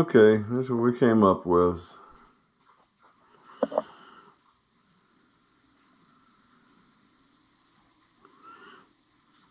Okay, that's what we came up with.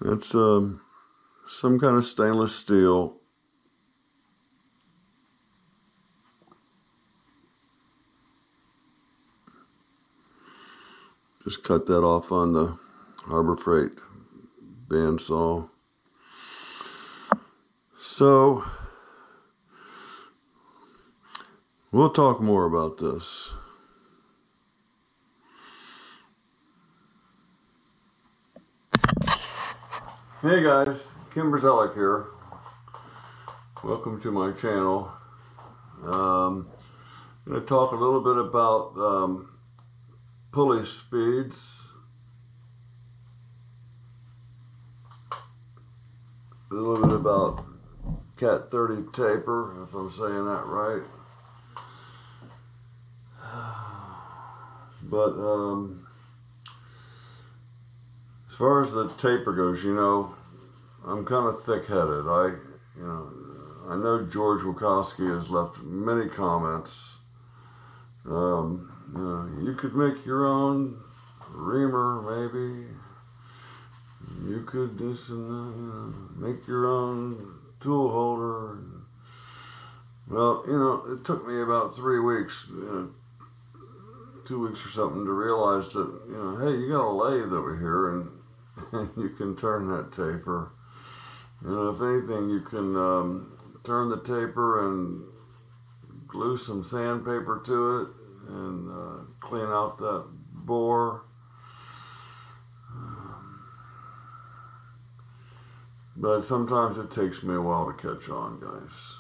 That's some kind of stainless steel. Just cut that off on the Harbor Freight bandsaw. So, we'll talk more about this. Hey guys, Kim Brzelic here. Welcome to my channel. I'm going to talk a little bit about pulley speeds, a little bit about Cat 30 taper, if I'm saying that right. But as far as the taper goes, I'm kind of thick-headed. I know George Wachowski has left many comments. You could make your own reamer, maybe. You could this and that, make your own tool holder. Well, it took me about 3 weeks, 2 weeks or something, to realize that, hey, you got a lathe over here, and you can turn that taper. If anything, you can turn the taper and glue some sandpaper to it and clean out that bore. But sometimes it takes me a while to catch on, guys.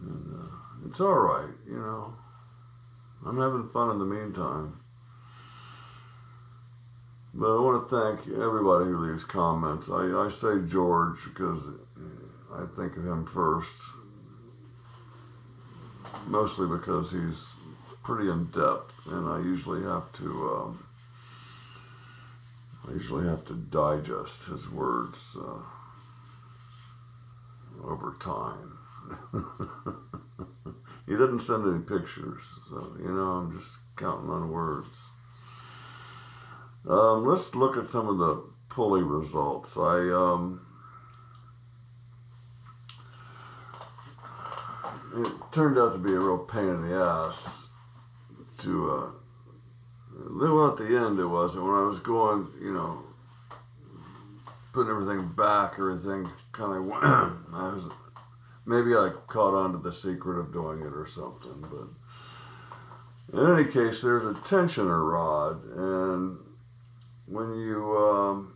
And it's all right, I'm having fun in the meantime. But I want to thank everybody who leaves comments. I say George because I think of him first. Mostly because he's pretty in depth, and I usually have to digest his words over time. He didn't send any pictures, so I'm just counting on words. Let's look at some of the pulley results. It turned out to be a real pain in the ass to, at the end it wasn't. When I was going, putting everything back, everything kind of, maybe I caught on to the secret of doing it or something, but in any case, there's a tensioner rod, and when you,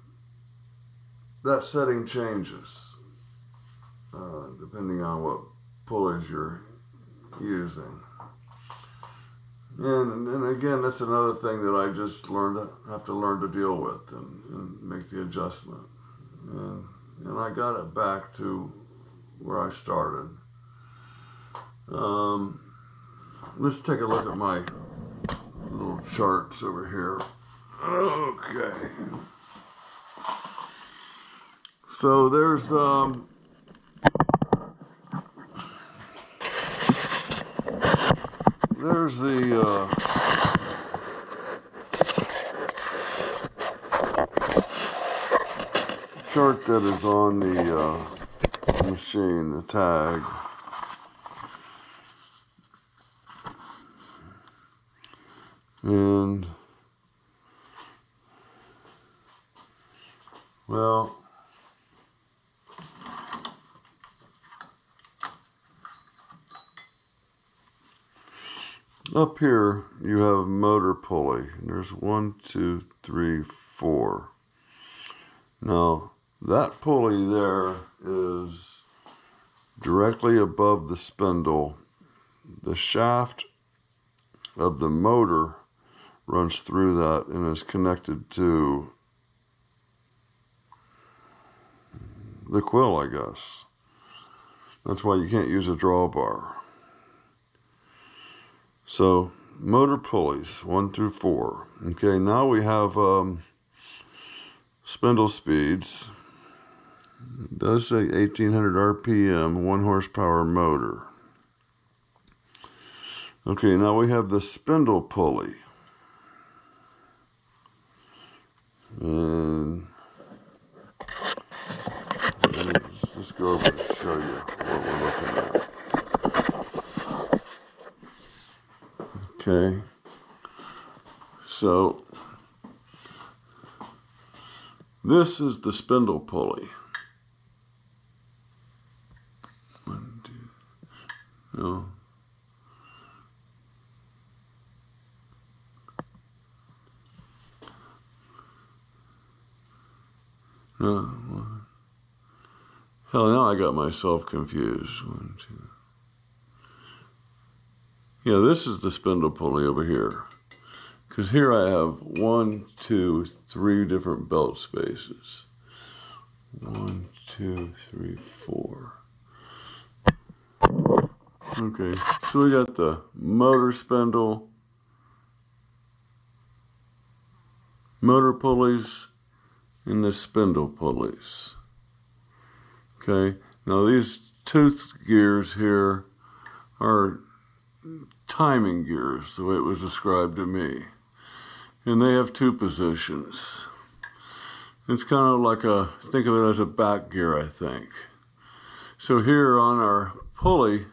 that setting changes, depending on what pulleys you're using. And again, that's another thing that I just have to learn to deal with and make the adjustment. And I got it back to where I started. Let's take a look at my little charts over here. Okay. So there's the chart that is on the machine, the tag. And, well, up here you have motor pulley. There's 1, 2, 3, 4. Now, that pulley there is directly above the spindle. The shaft of the motor runs through that and is connected to the quill, I guess. That's why you can't use a drawbar. So, motor pulleys, 1 through 4. Okay, now we have spindle speeds. It does say 1800 RPM, 1 horsepower motor. Okay, now we have the spindle pulley. And let's just go over and show you what we're looking at. Okay. So this is the spindle pulley. One, two, no. Hell, now I got myself confused. One, two. Yeah, this is the spindle pulley over here. Because here I have 1, 2, 3 different belt spaces. 1, 2, 3, 4. Okay, so we got the motor spindle, motor pulleys, and the spindle pulleys. Okay, now these tooth gears here are timing gears, the way it was described to me. And they have 2 positions. It's kind of like think of it as a back gear, I think. So here on our pulley,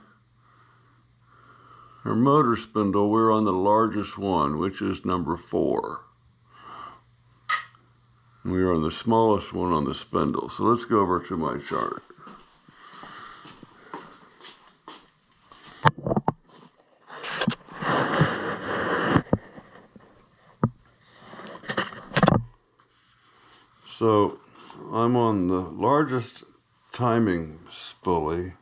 our motor spindle, we're on the largest one, which is number 4. We are on the smallest one on the spindle. So let's go over to my chart. So I'm on the largest timing pulley.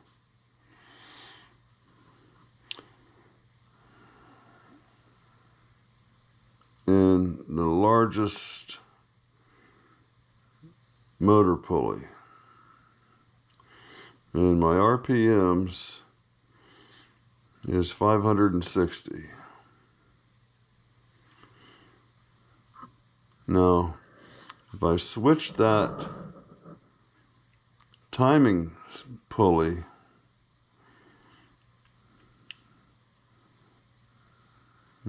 And the largest motor pulley. And my RPMs is 560. Now, if I switch that timing pulley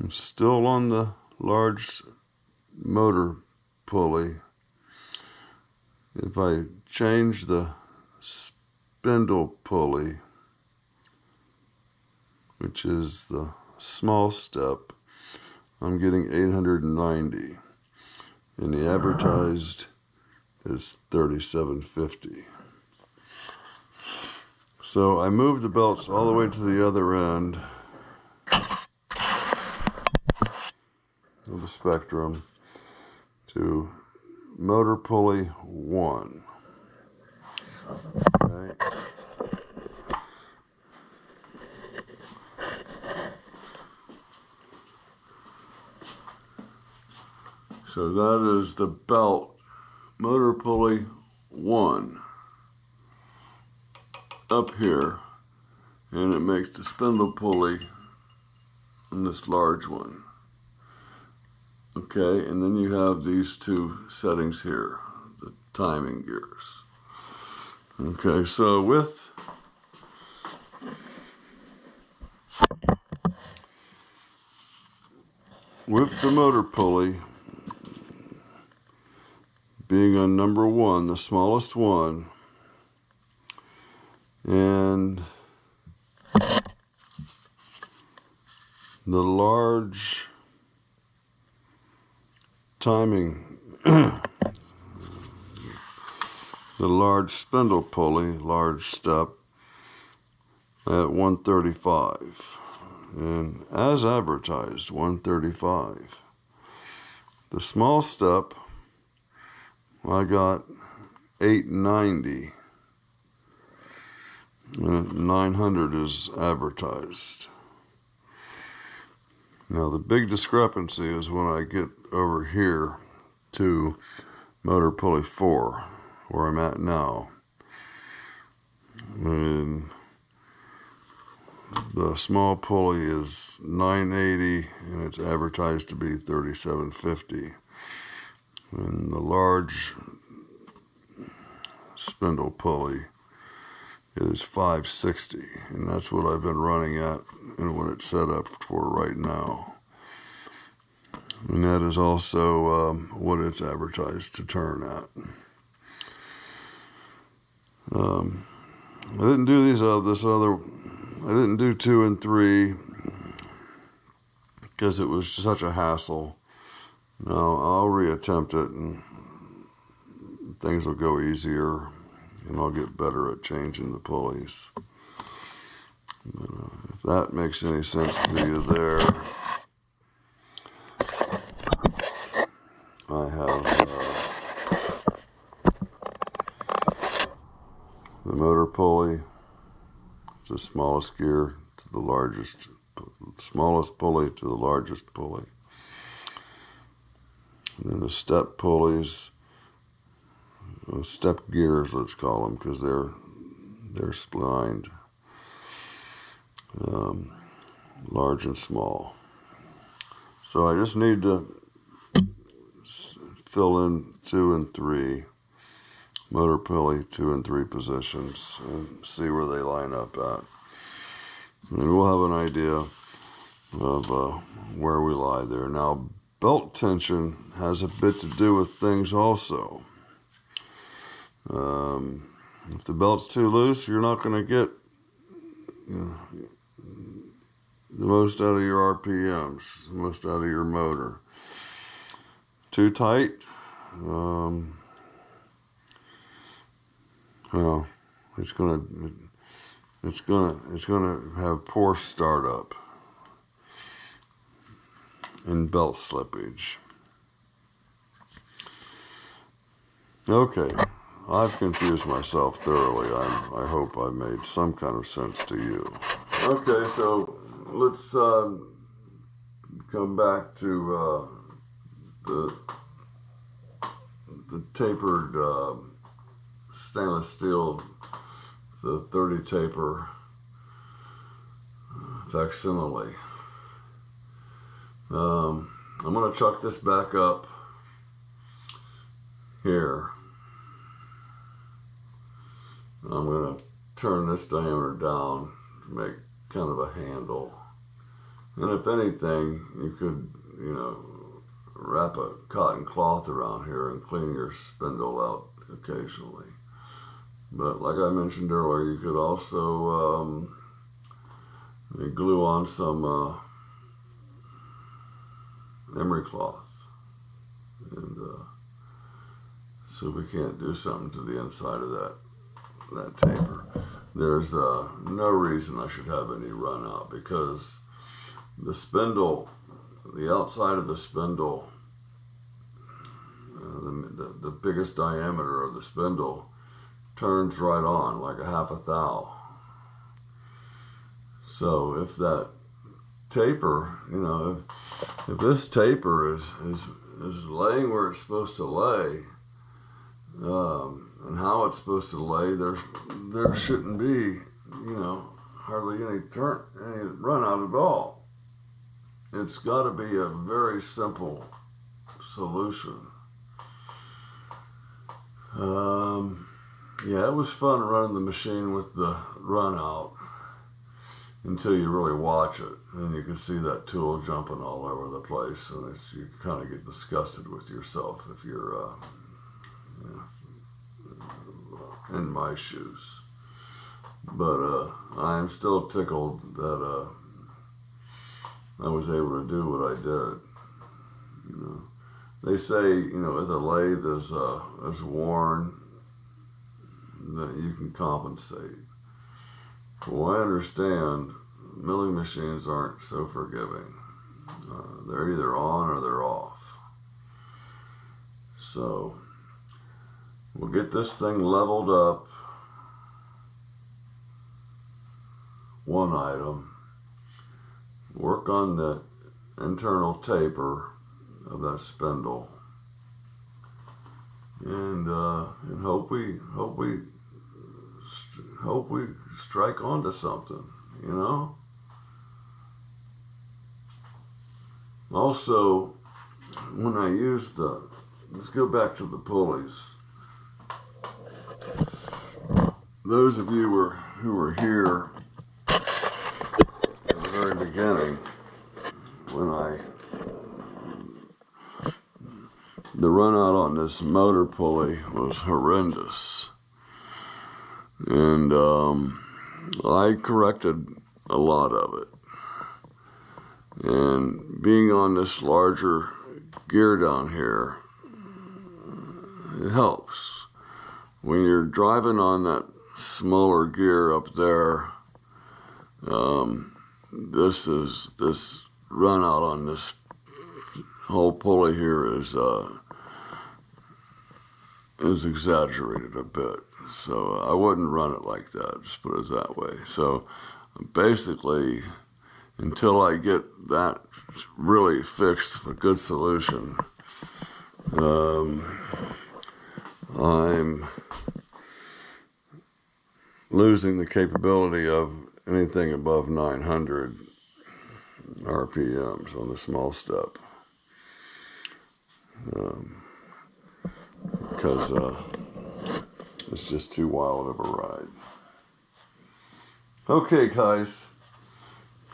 I'm still on the large motor pulley. If I change the spindle pulley, which is the small step, I'm getting 890. And the advertised is 3750. So I moved the belts all the way to the other end of the spectrum to motor pulley 1. Okay. So that is the belt motor pulley 1 up here, and it makes the spindle pulley on this large one. Okay, and then you have these 2 settings here, the timing gears. Okay, so with the motor pulley being on number 1, the smallest one, and the large timing, the large spindle pulley, large step, at 135. And as advertised, 135. The small step, I got 890. And 900 is advertised. Now the big discrepancy is when I get over here to motor pulley 4, where I'm at now. And the small pulley is 980 and it's advertised to be 3750. And the large spindle pulley it is 560, and that's what I've been running at and what it's set up for right now. And that is also what it's advertised to turn at. I didn't do I didn't do 2 and 3 because it was such a hassle. Now I'll reattempt it and things will go easier and I'll get better at changing the pulleys. But, if that makes any sense to you there, I have the motor pulley. It's the smallest gear to the largest, smallest pulley to the largest pulley. And then the step pulleys, step gears, let's call them, because they're splined, large and small. So I just need to fill in 2 and 3, motor pulley 2 and 3 positions, and see where they line up at. And we'll have an idea of where we lie there. Now, belt tension has a bit to do with things also. If the belt's too loose, you're not going to get the most out of your RPMs, the most out of your motor. Too tight, well, it's gonna have poor startup and belt slippage. Okay, I've confused myself thoroughly. I hope I made some kind of sense to you. Okay, so let's come back to the tapered stainless steel, the 30 taper facsimile. I'm going to chuck this back up here. I'm going to turn this diameter down to make kind of a handle. And if anything, you could, wrap a cotton cloth around here and clean your spindle out occasionally. But like I mentioned earlier, you could also glue on some emery cloth and see if we can't do something to the inside of that taper. There's no reason I should have any run out, because the spindle, the outside of the spindle, the biggest diameter of the spindle turns right on like a half a thou. So if that taper, if this taper is laying where it's supposed to lay, and how it's supposed to lay, there shouldn't be, hardly any run out at all. It's got to be a very simple solution. Yeah, it was fun running the machine with the run out until you really watch it, and you can see that tool jumping all over the place, and you kind of get disgusted with yourself if you're in my shoes. But I am still tickled that I was able to do what I did. They say, if the lathe is worn, that you can compensate. Well, I understand milling machines aren't so forgiving. They're either on or they're off. So we'll get this thing leveled up, one item, work on the internal taper of that spindle, and hope we strike onto something, Also, when I use let's go back to the pulleys. those of you who were here at the very beginning, when the run out on this motor pulley was horrendous. And I corrected a lot of it. And being on this larger gear down here, it helps. When you're driving on that smaller gear up there, this run out on this whole pulley here is exaggerated a bit. So I wouldn't run it like that, just put it that way. So basically, until I get that really fixed, a good solution, I'm losing the capability of anything above 900 RPMs on the small step. Because it's just too wild of a ride. Okay, guys.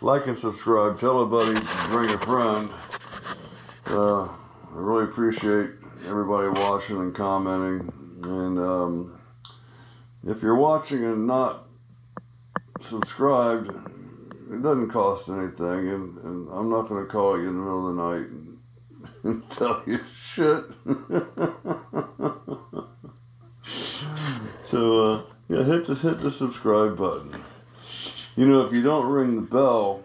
Like and subscribe. Tell a buddy, bring a friend. I really appreciate everybody watching and commenting. And if you're watching and not subscribed, it doesn't cost anything. And I'm not going to call you in the middle of the night and tell you shit. So yeah, hit the subscribe button. You know, if you don't ring the bell,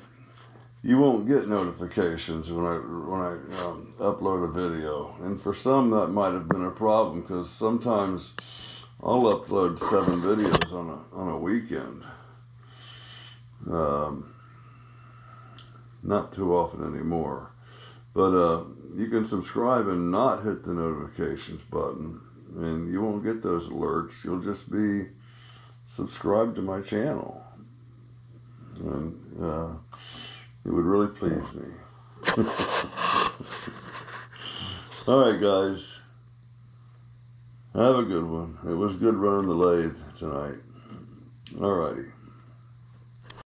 you won't get notifications when I upload a video. And for some, that might have been a problem, because sometimes I'll upload 7 videos on a weekend. Not too often anymore. But you can subscribe and not hit the notifications button, and you won't get those alerts. You'll just be subscribed to my channel. And it would really please me. Alright, guys. Have a good one. It was good running the lathe tonight. Alrighty.